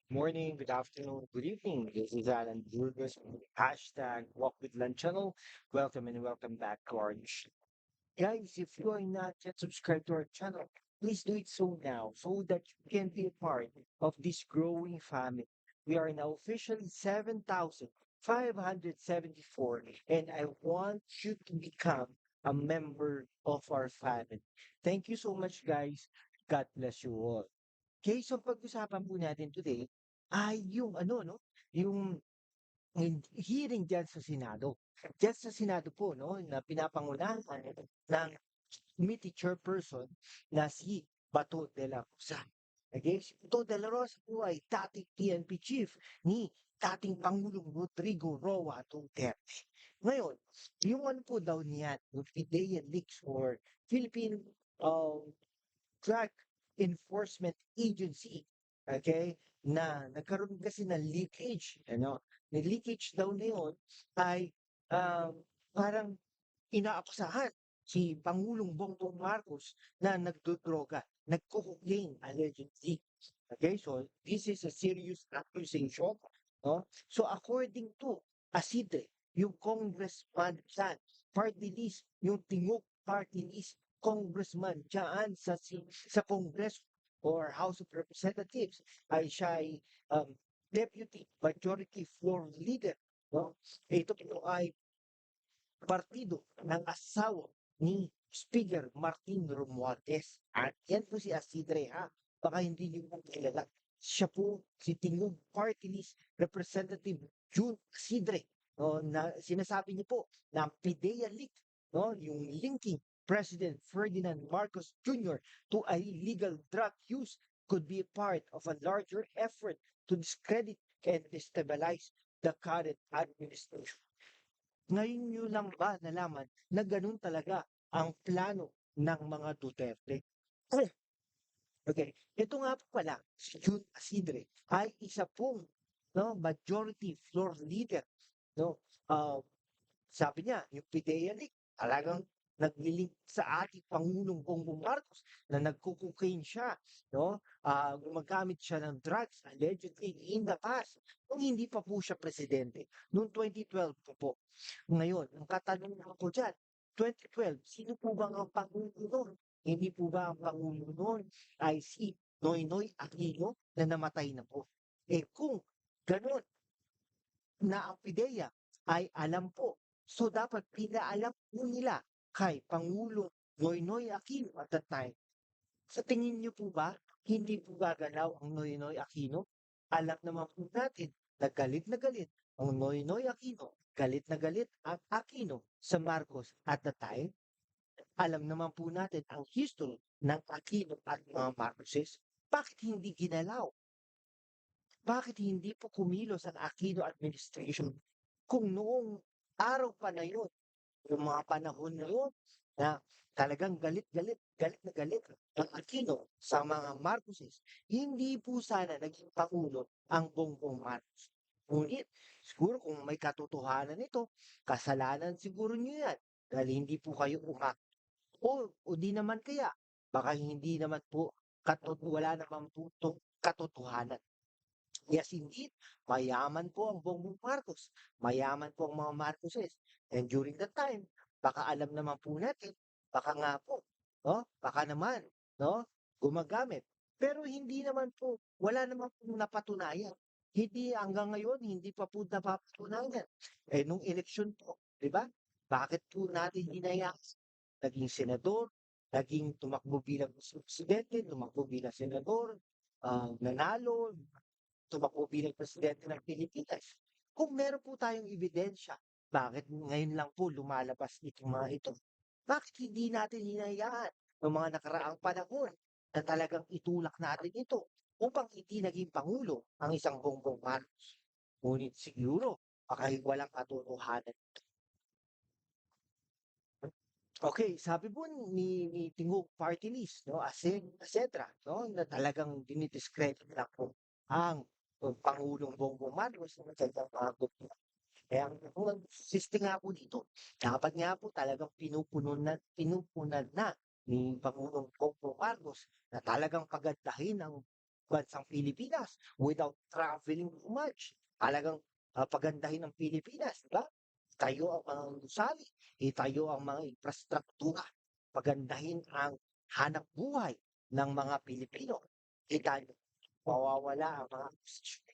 Morning, good afternoon, good evening. This is Alan Burgos, hashtag Walk with Lunch channel. Welcome and welcome back to our channel. Guys, if you are not yet subscribed to our channel, please do it so now so that you can be a part of this growing family. We are now officially 7,574, and I want you to become a member of our family. Thank you so much, guys. God bless you all. Okay, so pag-usapan po natin today ay yung ano 'no, yung hearing diyan sa Senado. Diyan sa Senado po 'no, na pinapangunahan ng committee chairperson na si Bato de la Rosa. Okay, si Bato de la Rosa po ay dating PNP chief ni dating Pangulong Rodrigo Roa Duterte. Ngayon, yung ano po daw niyan, yung Fidelia Leaks or Philippine um, Drug Enforcement Agency, okay, na nagkaroon kasi ng leakage, ano, yung leakage daw na yun ay um, parang inaakusahan si Pangulong Bongbong Marcos na nagdodroga, nagko-cocaine allegedly. Okay, so this is a serious accusation. No? So according to Asidre, yung congressman dyan, party list, yung tingok party list, congressman dyan sa Congress or House of Representatives ay siya ay deputy majority floor leader. No? Ito po ay partido ng asawa ni Speaker Martin Romualdez. At yan po si Asidre ha. Baka hindi niyo po kilala. Siya po si Tingog Party List Representative June Asidre. No, na sinasabi niyo po na ang PIDEA leak, no, yung linking President Ferdinand Marcos Jr. to illegal drug use could be a part of a larger effort to discredit and destabilize the current administration. Ngayon niyo lang ba nalaman na gano'n talaga ang plano ng mga Duterte? Okay, ito nga po pala, si June Asidre ay isa pong no, majority floor leader. No? Ah, sabi niya, yung PIDEA leak, talagang naglilink sa ating Pangulong Bongbong Marcos na nagko-cocaine siya, no? Gumagamit siya ng drugs allegedly in the past nung hindi pa po siya presidente, noong 2012 po po. Ngayon, ang katanungan ko diyan, 2012, sino po ba ang Pangulo noon? Hindi po ba ang Pangulo noon ay si Noynoy Aquino na namatay na po? Eh kung gano'n na ang PIDEA ay alam po. So dapat pinaalam po nila kay Pangulo Noynoy Aquino at that time. Sa tingin niyo po ba, hindi po gagalaw ang Noynoy Aquino? Alam naman po natin na galit ang Noynoy Aquino, galit na galit ang Aquino sa Marcos at the time. Alam naman po natin ang history ng Aquino at mga Marcoses. Bakit hindi ginalaw? Bakit hindi po kumilos ang Aquino administration kung noong araw pa na yun, yung mga panahon na yun, na talagang galit na galit ang Aquino sa mga Marcoses, hindi po sana naging pangulo ang Bongbong Marcos. Ngunit, siguro kung may katotohanan nito, kasalanan siguro niyo yan dahil hindi po kayo o di naman kaya, baka hindi naman po wala naman po itong katotohanan. Yes, indeed. Mayaman po ang Bongbong Marcos. Mayaman po ang mga Marcoses. And during that time, baka alam naman po natin, baka nga po, no? Baka naman, no? Gumagamit. Pero hindi naman po, wala naman po napatunayan. Hindi hanggang ngayon, hindi pa po napapatunayan. Eh, nung eleksyon po, di ba? Bakit po natin hinayaan? Naging senador, naging tumakbo bilang presidente, tumakbo bilang senador, nanalo, tumakbo bilang presidente ng Pilipinas. Kung meron po tayong ebidensya, bakit ngayon lang po lumalabas itong mga ito? Bakit hindi natin hinayaan ng mga nakaraang panahon na talagang itulak natin ito upang hindi naging pangulo ang isang Bongbong Marcos? Ngunit siguro, baka walang katotohanan. Okay, sabi po ni Tingog Party List, no, et cetera, no, na talagang dinidiscredit lang po ang Pangulong Bongbong Marcos ng kanyang mga gobyerno. Kaya ang siste nga po dito, dapat nga po talagang pinupunan na ni Pangulong Bongbong Marcos na talagang pagandahin ang bansang Pilipinas without traveling too much. Talagang pagandahin ng Pilipinas, di ba? Itayo ang mga gusali, itayo ang mga infrastruktura, pagandahin ang hanap buhay ng mga Pilipino. Kita niyo, mawawala ang mga posisyon.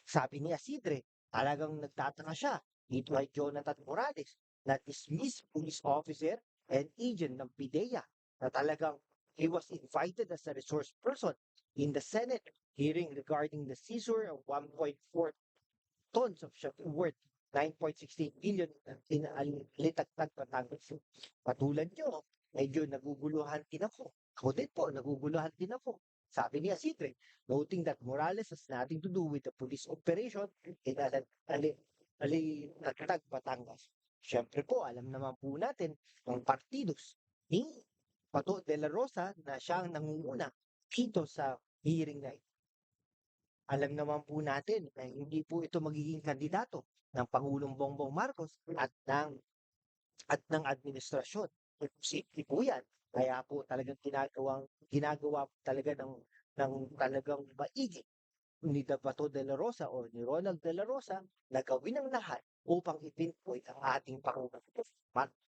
Sabi ni Isidre, talagang nagtataka siya dito ay Jonathan Morales na dismissed police officer and agent ng PIDEA na talagang he was invited as a resource person in the Senate hearing regarding the seizure of 1.4 tons of sugar worth 9.16 billion in Alitagtag, Batangas. Patulad nyo, medyo naguguluhan din ako. Ako din po, naguguluhan din ako. Sabi ni Isidre, noting that Morales has nothing to do with the police operation in Alitagtag, Batangas. Siyempre po, alam naman po natin ang partidos ni Pato de la Rosa na siyang nangunguna dito sa hearing na ito. Alam naman po natin na hindi po ito magiging kandidato ng Pangulong Bongbong Marcos at ng administrasyon. Imposible po yan. Kaya po talagang ginagawa po talaga ng talagang maigi ni Bato de la Rosa o ni Ronald de la Rosa na gawin ang lahat upang ipinpoint ang ating Pangulong.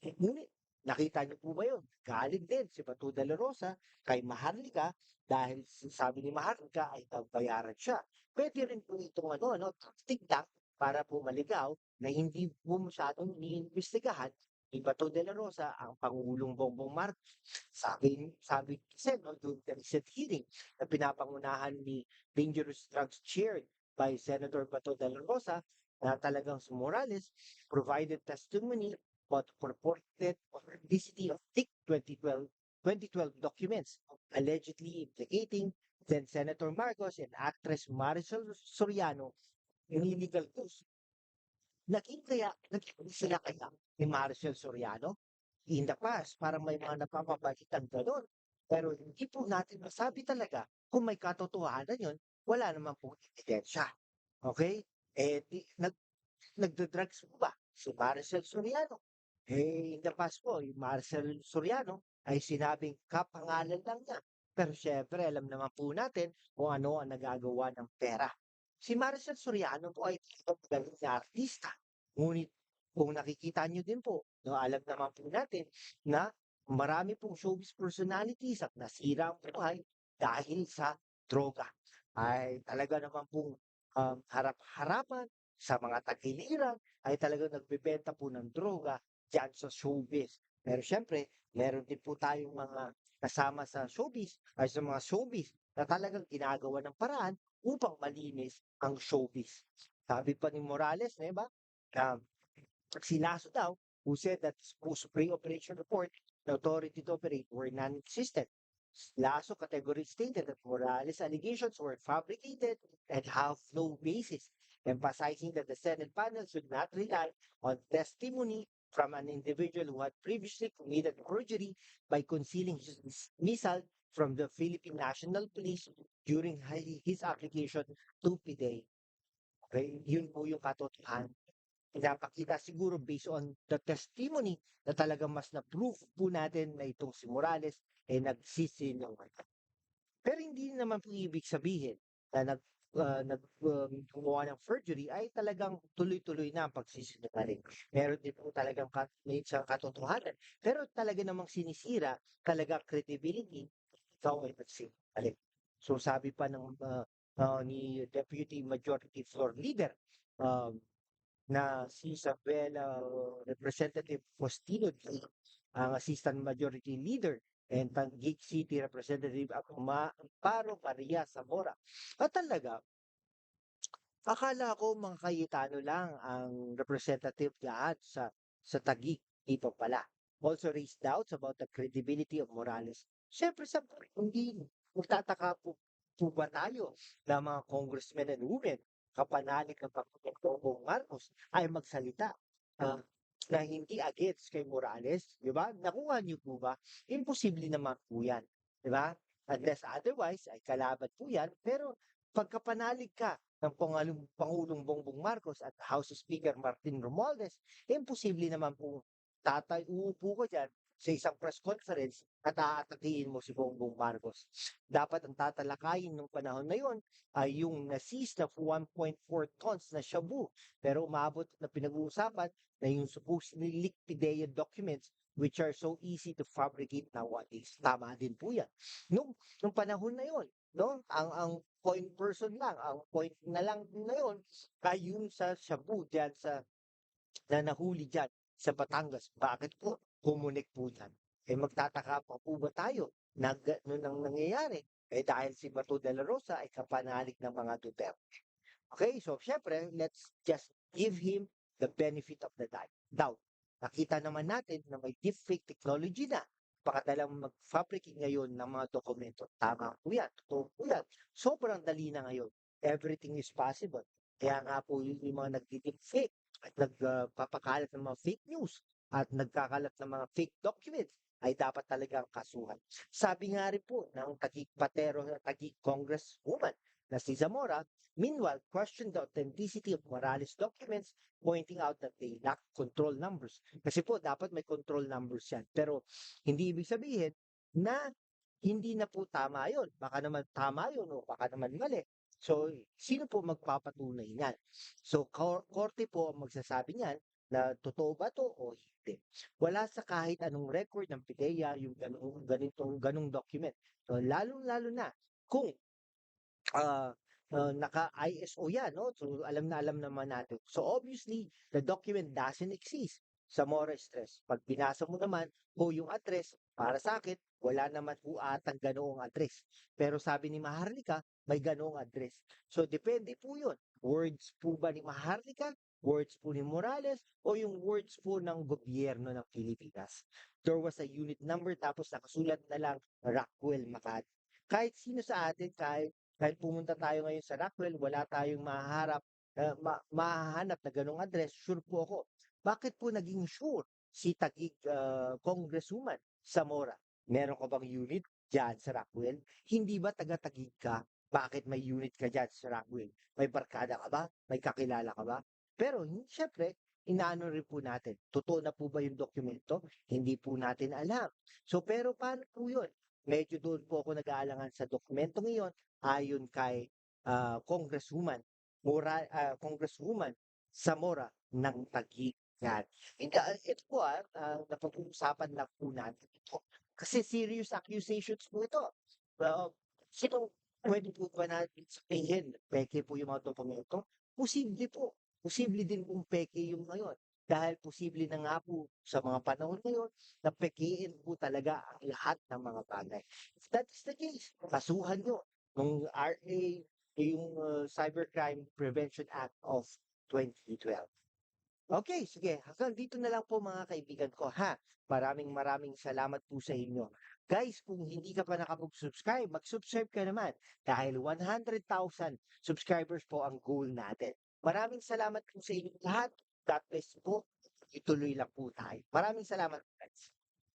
Ngunit, nakita niyo po ba yun? Galing din si Bato de la Rosa kay Maharlika dahil sabi ni Maharlika ay bayaran siya. Pwede rin po itong tactic lang para po maligaw na hindi po masyadong iniimbestigahan ni Bato de la Rosa ang Pangulong Bongbong Marcos. Sabi kasi during the recent hearing na pinapangunahan ni Dangerous Drugs chaired by Senator Bato de la Rosa na talagang si Morales provided testimony about purported authenticity of TIC 2012 documents allegedly implicating then Senator Marcos and actress Marisol Soriano in illegal use. Naging sila kaya ni Maricel Soriano in the past, parang may mga napapabalitan gano'n. Pero hindi po natin masabi talaga kung may katotohanan yun, wala naman po ebidensya. Okay? Nagda-drugs po ba si Maricel Soriano? In the past po, yung Maricel Soriano ay sinabing kapangalan lang niya. Pero syempre, alam naman po natin kung ano ang nagagawa ng pera. Si Maricel Soriano po ay magaling na artista. Ngunit kung nakikita niyo din po, alam naman po natin na marami pong showbiz personalities at nasira ang buhay dahil sa droga. Ay talaga naman pong harap-harapan sa mga tagiliran ay talagang nagbebenta po ng droga dyan sa showbiz. Pero syempre, meron din po tayong mga kasama sa showbiz ay sa mga showbiz na talagang ginagawa ng paraan upang malinis ang showbiz. Sabi pa ni Morales, ba? Si Lasso daw, who said that post pre-operation report, the authority to operate were non-existent. Lasso category stated that Morales' allegations were fabricated and have no basis, emphasizing that the Senate panel should not rely on testimony from an individual who had previously committed perjury by concealing his dismissal from the Philippine National Police during his application to PIDEA. Okay? Yun po yung katotohanan. Pinapakita siguro based on the testimony na talagang mas na-proof po natin na itong si Morales ay nagsisinungaling. Pero hindi naman po ibig sabihin na gumawa ng perjury ay talagang tuloy-tuloy na ang pagsisinungaling. Meron din po talagang may isang katotohanan. Pero talaga namang sinisira talaga credibility, ikaw ay nagsinungaling. So sabi pa ng ni Deputy Majority Floor Leader na si Isabela Representative Faustino ang Assistant Majority Leader and Taguig City Representative Amparo Maria Zamora. At talaga, akala ko mga Cayetano lang ang representative dyan sa Taguig. Ito pala. Also raised doubts about the credibility of Morales. Siyempre, hindi magtataka po ba tayo na mga congressmen and women kapanalig ng Pangulong Marcos ay magsalita na hindi against kay Morales, di ba? Nakuha niyo po ba? Imposible naman po yan, di ba? Unless otherwise, ay kalaban po yan. Pero pagkapanalig ka ng Pangulong Bongbong Marcos at House Speaker Martin Romualdez, imposible naman po uupo ko dyan sa isang press conference at aatakihin mo si Bongbong Marcos. Dapat ang tatalakayin nung panahon na yon ay yung na-seize na 1.4 tons na shabu. Pero umabot na pinag-uusapan na yung supposedly leaked PIDEA documents which are so easy to fabricate nowadays. Tama din po yan. Nung panahon na yon, no? Ang point person lang, ang point na lang na yon ay yung sa shabu diyan sa na nahuli diyan sa Batangas. Bakit po? Kumunik po yan. Eh magtataka pa po ba tayo na ganun ang nangyayari? Eh dahil si Bato de la Rosa ay kapanalig ng mga Duterte. Okay, so syempre, let's just give him the benefit of the doubt. Nakita naman natin na may deepfake technology na. Pakadalang mag-fabricate ngayon ng mga dokumento. Tama po yan. Totoo po yan. Sobrang dali na ngayon. Everything is possible. Kaya nga po yung mga nagdi-deepfake at nagpapakalat ng mga fake news at nagkakalat ng mga fake documents ay dapat talagang kasuhan. Sabi nga rin po ng tagi-patero, tagi-congresswoman na si Zamora, meanwhile, questioned the authenticity of Morales' documents, pointing out that they lack control numbers. Kasi po, dapat may control numbers yan. Pero hindi ibig sabihin na hindi na po tama yun. Baka naman tama yun o baka naman mali. So, sino po magpapatunay niyan? So, korte po ang magsasabi niyan na totoo ba to o hindi. Wala sa kahit anong record ng PIDEA yung ganung document. So, lalo-lalo na kung ah, naka-ISO yan, no? So, alam naman natin. So, obviously, the document doesn't exist sa Mora Stress. Pag binasa mo naman, yung address, para sa akin, wala naman po atang ganoong address. Pero sabi ni Maharlika, may ganoong address. So, depende po yun. Words po ba ni Maharlika? Words po ni Morales? O yung words po ng gobyerno ng Pilipinas? There was a unit number tapos nakasulat na lang Rockwell Makati. Kahit sino sa atin, kahit pumunta tayo ngayon sa Rockwell, wala tayong mahaharap, mahahanap na ganong address, sure po ako. Bakit po naging sure si Taguig Congresswoman Zamora? Meron ka bang unit dyan sa Rockwell? Hindi ba taga-Taguig ka? Bakit may unit ka dyan sa Rockwell? May barkada ka ba? May kakilala ka ba? Pero syempre, inaano rin po natin. Totoo na po ba yung dokumento? Hindi po natin alam. So pero paano po yun? Medyo doon po ako nag-aalangan sa dokumento ngayon ayon kay Congresswoman Zamora ng Taguig. Yan. And, ito po, napag-uusapan lang po natin ito. Kasi serious accusations po ito. Sino pwede po ba natin sabihin, peke po yung mga dokumento? Posible po. Posible din kung peke yung ngayon. Dahil posible na nga po sa mga panahon ngayon na pekein po talaga ang lahat ng mga bagay. If that is the case, kasuhan nyo ng RA, yung Cybercrime Prevention Act of 2012. Okay, sige. Hanggang dito na lang po mga kaibigan ko, ha? Maraming salamat po sa inyo. Guys, kung hindi ka pa nakapag-subscribe, mag-subscribe ka naman dahil 100,000 subscribers po ang goal natin. Maraming salamat po sa inyo lahat. God bless po. Ituloy lang po tayo. Maraming salamat.